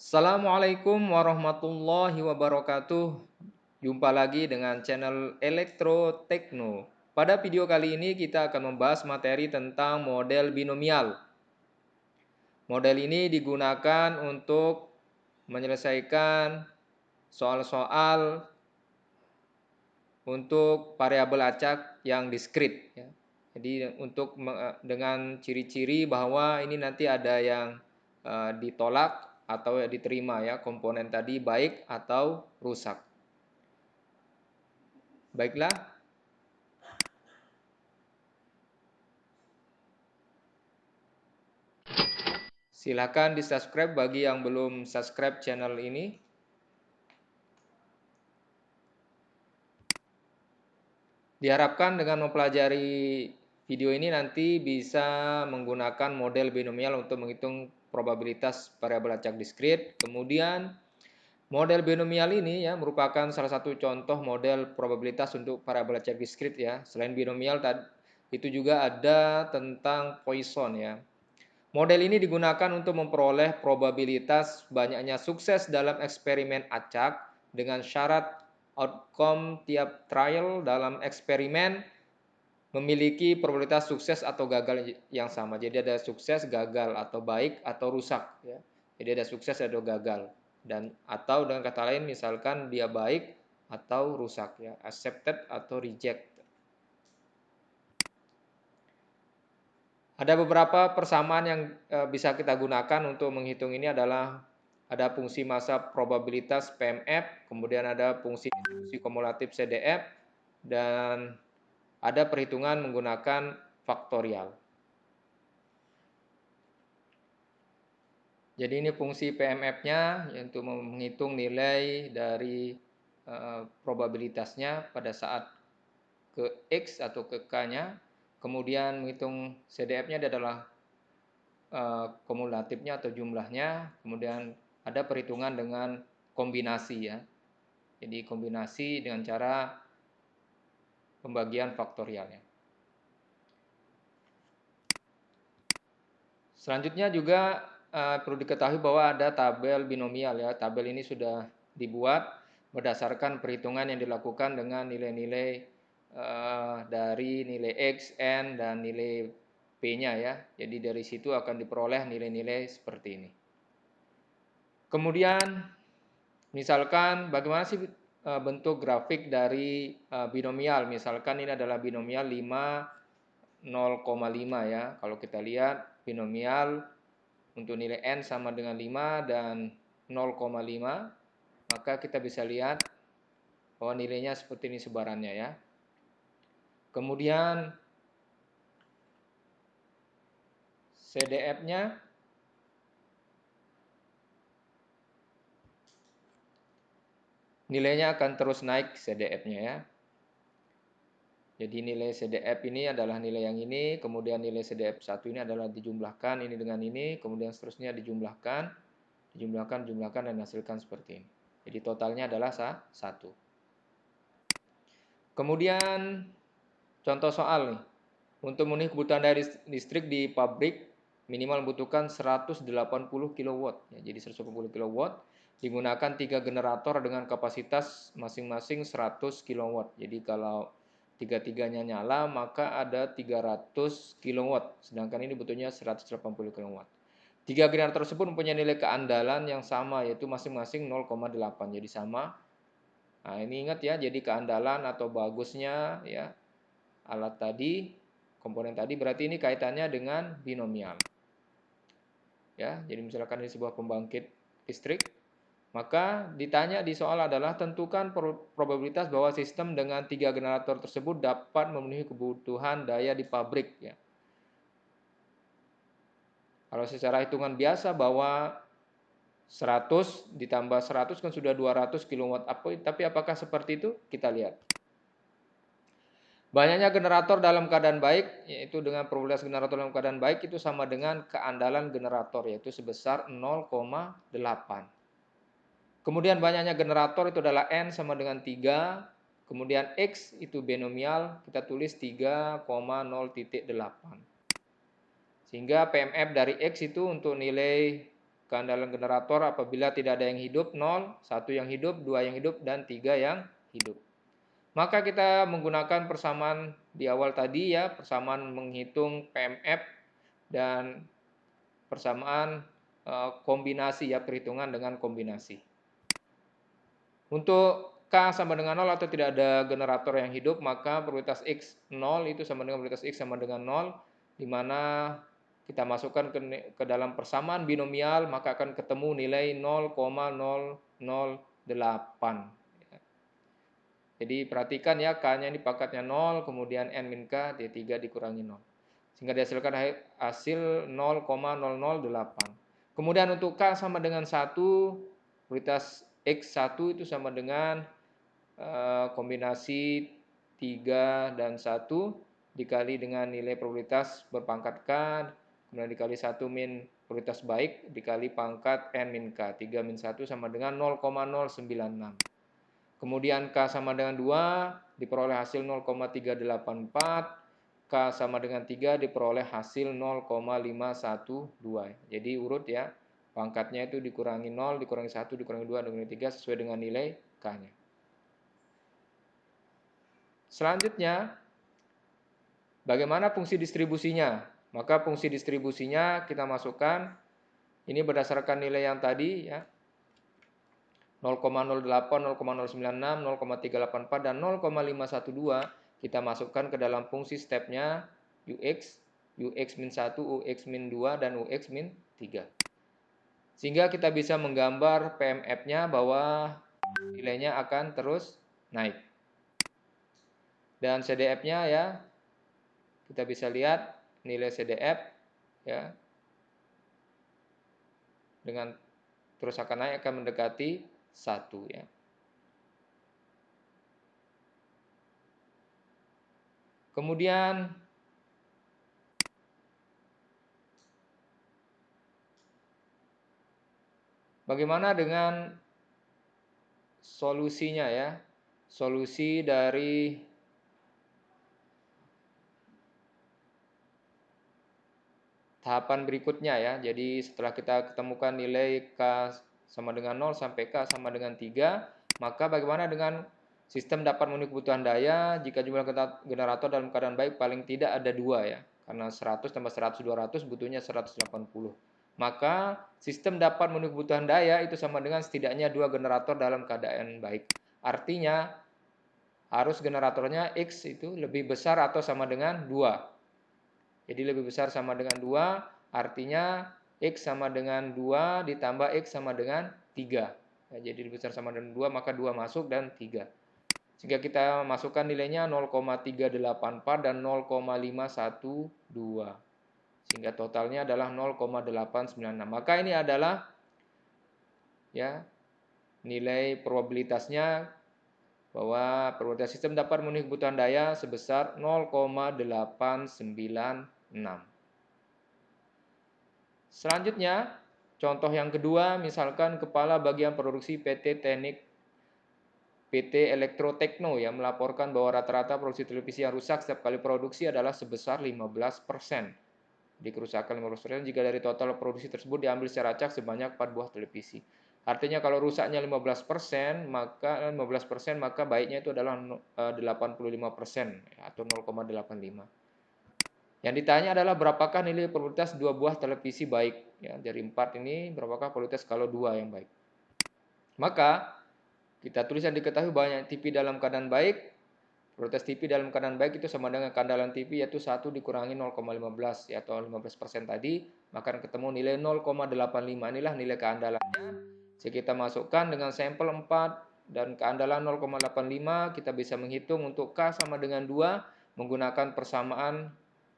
Assalamualaikum warahmatullahi wabarakatuh. Jumpa lagi dengan channel Elektro Tekno. Pada video kali ini kita akan membahas materi tentang model binomial. Model ini digunakan untuk menyelesaikan soal-soal untuk variabel acak yang diskrit, ya. Jadi dengan ciri-ciri bahwa ini nanti ada yang ditolak atau diterima, ya, komponen tadi baik atau rusak. Baiklah, silakan di-subscribe bagi yang belum subscribe channel ini. Diharapkan dengan mempelajari video ini nanti bisa menggunakan model binomial untuk menghitung probabilitas variabel acak diskrit. Kemudian model binomial ini, ya, merupakan salah satu contoh model probabilitas untuk variabel acak diskrit, ya. Selain binomial itu juga ada tentang Poisson, ya. Model ini digunakan untuk memperoleh probabilitas banyaknya sukses dalam eksperimen acak dengan syarat outcome tiap trial dalam eksperimen memiliki probabilitas sukses atau gagal yang sama. Jadi ada sukses, gagal, atau baik atau rusak, ya. Jadi ada sukses atau gagal, dan atau dengan kata lain misalkan dia baik atau rusak, ya, accepted atau reject. Ada beberapa persamaan yang bisa kita gunakan untuk menghitung ini adalah ada fungsi massa probabilitas PMF, kemudian ada fungsi distribusi kumulatif CDF, dan ada perhitungan menggunakan faktorial. Jadi ini fungsi PMF-nya untuk menghitung nilai dari probabilitasnya pada saat ke X atau ke K-nya. Kemudian menghitung CDF-nya adalah kumulatifnya atau jumlahnya. Kemudian ada perhitungan dengan kombinasi, ya. Jadi kombinasi dengan cara pembagian faktorialnya. Selanjutnya juga perlu diketahui bahwa ada tabel binomial, ya. Tabel ini sudah dibuat berdasarkan perhitungan yang dilakukan dengan nilai-nilai dari nilai X, N, dan nilai P-nya, ya. Jadi dari situ akan diperoleh nilai-nilai seperti ini. Kemudian misalkan bagaimana sih bentuk grafik dari binomial. Misalkan ini adalah binomial 5, 0,5, ya. Kalau kita lihat binomial untuk nilai N sama dengan 5 dan 0,5, maka kita bisa lihat bahwa nilainya seperti ini sebarannya, ya. Kemudian CDF-nya nilainya akan terus naik, CDF-nya, ya. Jadi nilai CDF ini adalah nilai yang ini, kemudian nilai CDF 1 ini adalah dijumlahkan ini dengan ini, kemudian seterusnya dijumlahkan, dan hasilkan seperti ini. Jadi totalnya adalah 1. Kemudian contoh soal nih. Untuk memenuhi kebutuhan daya listrik di pabrik minimal membutuhkan 180 kW. Ya, jadi 180 kW digunakan 3 generator dengan kapasitas masing-masing 100 kW. Jadi kalau tiga-tiganya nyala maka ada 300 kW. Sedangkan ini butuhnya 180 kW. Tiga generator tersebut mempunyai nilai keandalan yang sama, yaitu masing-masing 0,8. Jadi sama. Nah, ini ingat, ya, jadi keandalan atau bagusnya, ya, alat tadi, komponen tadi, berarti ini kaitannya dengan binomial. Ya, jadi misalkan ini sebuah pembangkit listrik, maka ditanya di soal adalah tentukan probabilitas bahwa sistem dengan 3 generator tersebut dapat memenuhi kebutuhan daya di pabrik, ya. Kalau secara hitungan biasa bahwa 100 ditambah 100 kan sudah 200 kW. Tapi apakah seperti itu? Kita lihat. Banyaknya generator dalam keadaan baik, yaitu dengan probabilitas generator dalam keadaan baik itu sama dengan keandalan generator, yaitu sebesar 0,8. Kemudian banyaknya generator itu adalah N sama dengan 3. Kemudian X itu binomial, kita tulis 3,0,8. Sehingga PMF dari X itu untuk nilai keandalan generator apabila tidak ada yang hidup, 0, 1 yang hidup, 2 yang hidup, dan 3 yang hidup. Maka kita menggunakan persamaan di awal tadi ya, persamaan menghitung PMF dan persamaan kombinasi ya, perhitungan dengan kombinasi. Untuk K sama dengan 0 atau tidak ada generator yang hidup, maka probabilitas X 0 itu sama dengan probabilitas X sama dengan 0, di mana kita masukkan ke dalam persamaan binomial, maka akan ketemu nilai 0,008. Jadi perhatikan ya, K-nya ini pangkatnya 0, kemudian N min K, D3 dikurangi 0. Sehingga dihasilkan hasil 0,008. Kemudian untuk K sama dengan 1, probabilitas X1 itu sama dengan kombinasi 3 dan 1 dikali dengan nilai probabilitas berpangkat K, kemudian dikali 1 min probabilitas baik, dikali pangkat N min K. 3 min 1 sama dengan 0,096. Kemudian K sama dengan 2 diperoleh hasil 0,384, K sama dengan 3 diperoleh hasil 0,512. Jadi urut ya, pangkatnya itu dikurangi 0, dikurangi 1, dikurangi 2, dikurangi 3 sesuai dengan nilai K-nya. Selanjutnya, bagaimana fungsi distribusinya? Maka fungsi distribusinya kita masukkan, ini berdasarkan nilai yang tadi ya, 0,08, 0,096, 0,384, dan 0,512 kita masukkan ke dalam fungsi stepnya UX, UX min 1, UX min 2, dan UX min 3. Sehingga kita bisa menggambar PMF-nya bahwa nilainya akan terus naik. Dan CDF-nya ya, kita bisa lihat nilai CDF ya, dengan terus akan naik, akan mendekati 1 ya. Kemudian bagaimana dengan solusinya ya? Solusi dari tahapan berikutnya ya. Jadi setelah kita ketemukan nilai K sama dengan 0 sampai K sama dengan 3, maka bagaimana dengan sistem dapat memenuhi kebutuhan daya jika jumlah generator dalam keadaan baik paling tidak ada 2 ya. Karena 100 tambah 100, 200 butuhnya 180. Maka sistem dapat memenuhi kebutuhan daya itu sama dengan setidaknya 2 generator dalam keadaan baik. Artinya arus generatornya X itu lebih besar atau sama dengan 2. Jadi lebih besar sama dengan 2, artinya X sama dengan 2 ditambah X sama dengan 3. Ya, jadi lebih besar sama dengan 2, maka 2 masuk dan 3. Sehingga kita masukkan nilainya 0,384 dan 0,512. Sehingga totalnya adalah 0,896. Maka ini adalah ya nilai probabilitasnya, bahwa probabilitas sistem dapat memenuhi kebutuhan daya sebesar 0,896. Selanjutnya, contoh yang kedua, misalkan kepala bagian produksi PT Elektrotekno ya melaporkan bahwa rata-rata produksi televisi yang rusak setiap kali produksi adalah sebesar 15%. Di kerusakan 15% jika dari total produksi tersebut diambil secara acak sebanyak 4 buah televisi. Artinya kalau rusaknya 15%, maka baiknya itu adalah 85% atau 0,85. Yang ditanya adalah berapakah nilai probabilitas 2 buah televisi baik ya, dari 4 ini berapakah probabilitas kalau 2 yang baik. Maka kita tulis yang diketahui banyak TV dalam keadaan baik. Probabilitas TV dalam keadaan baik itu sama dengan keandalan TV yaitu 1 dikurangi 0,15 ya, atau 15% tadi, maka akan ketemu nilai 0,85. Inilah nilai keandalannya. Jika kita masukkan dengan sampel 4 dan keandalan 0,85, kita bisa menghitung untuk K sama dengan 2 menggunakan persamaan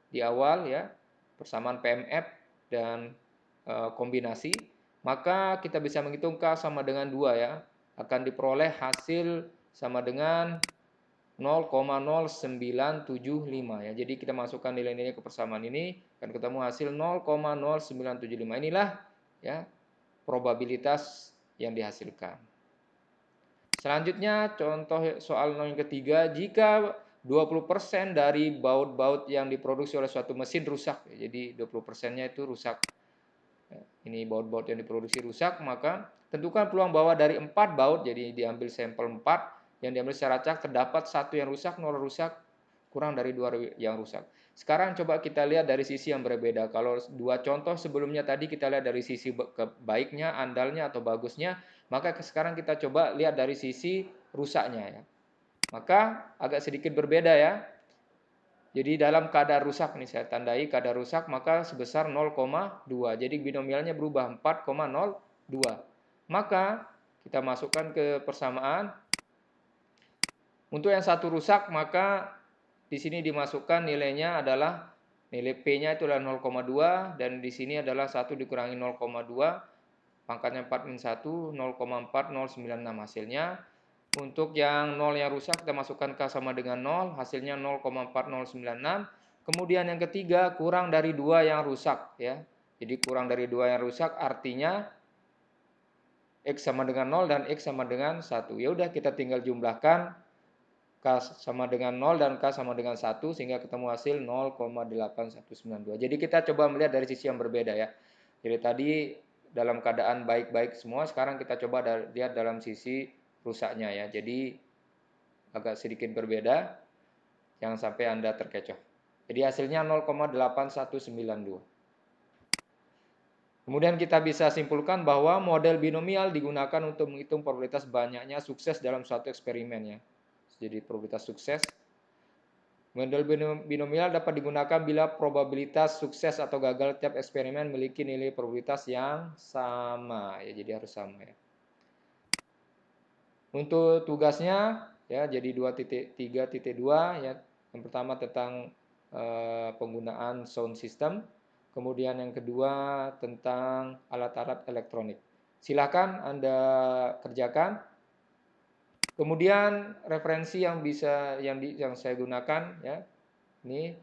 di awal ya, persamaan PMF dan kombinasi. Maka kita bisa menghitung K sama dengan 2 ya, akan diperoleh hasil sama dengan 0,0975 ya. Jadi kita masukkan nilai-nilai ke persamaan ini akan ketemu hasil 0,0975. Inilah ya probabilitas yang dihasilkan. Selanjutnya contoh soal yang ketiga, jika 20% dari baut-baut yang diproduksi oleh suatu mesin rusak, jadi 20%-nya itu rusak. ini baut-baut yang diproduksi rusak, maka tentukan peluang bahwa dari 4 baut, jadi diambil sampel 4 yang diambil secara acak, terdapat 1 yang rusak, 0 rusak, kurang dari 2 yang rusak. Sekarang coba kita lihat dari sisi yang berbeda. Kalau 2 contoh sebelumnya tadi kita lihat dari sisi baiknya, andalnya atau bagusnya, maka sekarang kita coba lihat dari sisi rusaknya ya. Maka agak sedikit berbeda ya. Jadi dalam kadar rusak nih saya tandai kadar rusak maka sebesar 0,2. Jadi binomialnya berubah 4,02. Maka kita masukkan ke persamaan. Untuk yang satu rusak maka di sini dimasukkan nilainya adalah nilai P-nya itu adalah 0,2 dan di sini adalah 1 dikurangi 0,2 pangkatnya 4 min 1 0,4096 hasilnya. Untuk yang 0 yang rusak kita masukkan K sama dengan 0, hasilnya 0,4096. Kemudian yang ketiga kurang dari 2 yang rusak ya. Jadi kurang dari 2 yang rusak artinya X sama dengan 0 dan X sama dengan 1. Ya udah kita tinggal jumlahkan K sama dengan 0 dan K sama dengan 1 sehingga ketemu hasil 0,8192. Jadi kita coba melihat dari sisi yang berbeda ya. Jadi tadi dalam keadaan baik-baik semua, sekarang kita coba lihat dalam sisi rusaknya ya. Jadi agak sedikit berbeda, jangan sampai Anda terkecoh. Jadi hasilnya 0,8192. Kemudian kita bisa simpulkan bahwa model binomial digunakan untuk menghitung probabilitas banyaknya sukses dalam suatu eksperimen ya. Jadi probabilitas sukses. Model binomial dapat digunakan bila probabilitas sukses atau gagal tiap eksperimen memiliki nilai probabilitas yang sama ya. Jadi harus sama ya. Untuk tugasnya ya jadi 2.3.2 ya. Yang pertama tentang penggunaan sound system, kemudian yang kedua tentang alat-alat elektronik. Silakan Anda kerjakan. Kemudian referensi yang saya gunakan ya. Ini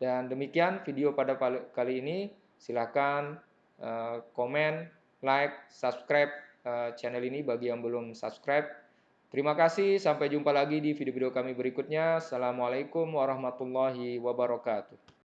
dan demikian video pada kali ini. Silakan komen, like, subscribe channel ini bagi yang belum subscribe. Terima kasih, sampai jumpa lagi di video-video kami berikutnya. Assalamualaikum warahmatullahi wabarakatuh.